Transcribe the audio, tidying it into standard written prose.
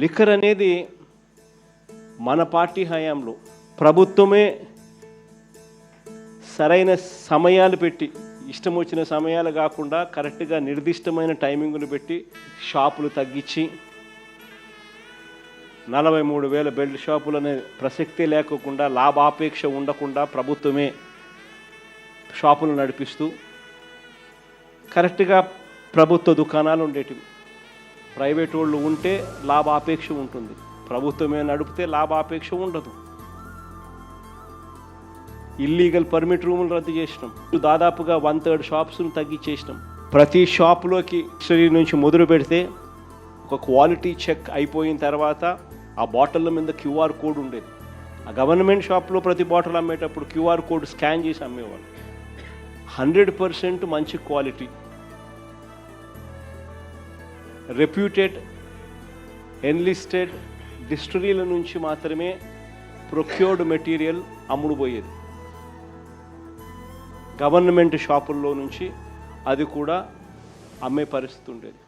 Liquor అనేది మన party హయాంలో ప్రభుత్వమే సరైన సమయాలు పెట్టి, ఇష్టం వచ్చిన సమయాలు కాకుండా కరెక్ట్గా నిర్దిష్టమైన టైమింగులు పెట్టి షాపులు తగ్గించి 43,000 బెల్ట్ షాపులు అనే ప్రసక్తే లేకుండా, లాభాపేక్ష ఉండకుండా ప్రభుత్వమే షాపులు నడిపిస్తూ కరెక్ట్గా ప్రభుత్వ దుకాణాలు ఉండేటివి. ప్రైవేట్ వాళ్ళు ఉంటే లాభాపేక్ష ఉంటుంది, ప్రభుత్వమే నడిపితే లాభాపేక్ష ఉండదు. ఇల్లీగల్ పర్మిట్ రూములు రద్దు చేసినాం. దాదాపుగా 1/3 షాప్స్ను తగ్గించేసినాం. ప్రతి షాప్లోకి హిస్టరీ నుంచి మొదలు పెడితే ఒక క్వాలిటీ చెక్ అయిపోయిన తర్వాత ఆ బాటిళ్ళ మీద క్యూఆర్ కోడ్ ఉండేది. ఆ గవర్నమెంట్ షాప్లో ప్రతి బాటిల్ అమ్మేటప్పుడు క్యూఆర్ కోడ్ స్కాన్ చేసి అమ్మేవాళ్ళు. 100% మంచి క్వాలిటీ, రెప్యూటెడ్ ఎన్లిస్టెడ్ డిస్టిలరీల నుంచి మాత్రమే ప్రొక్యూర్డ్ మెటీరియల్ అమ్ముడుపోయేది. గవర్నమెంట్ షాపుల్లో నుంచి అది కూడా అమ్మే పరిస్థితి ఉండేది.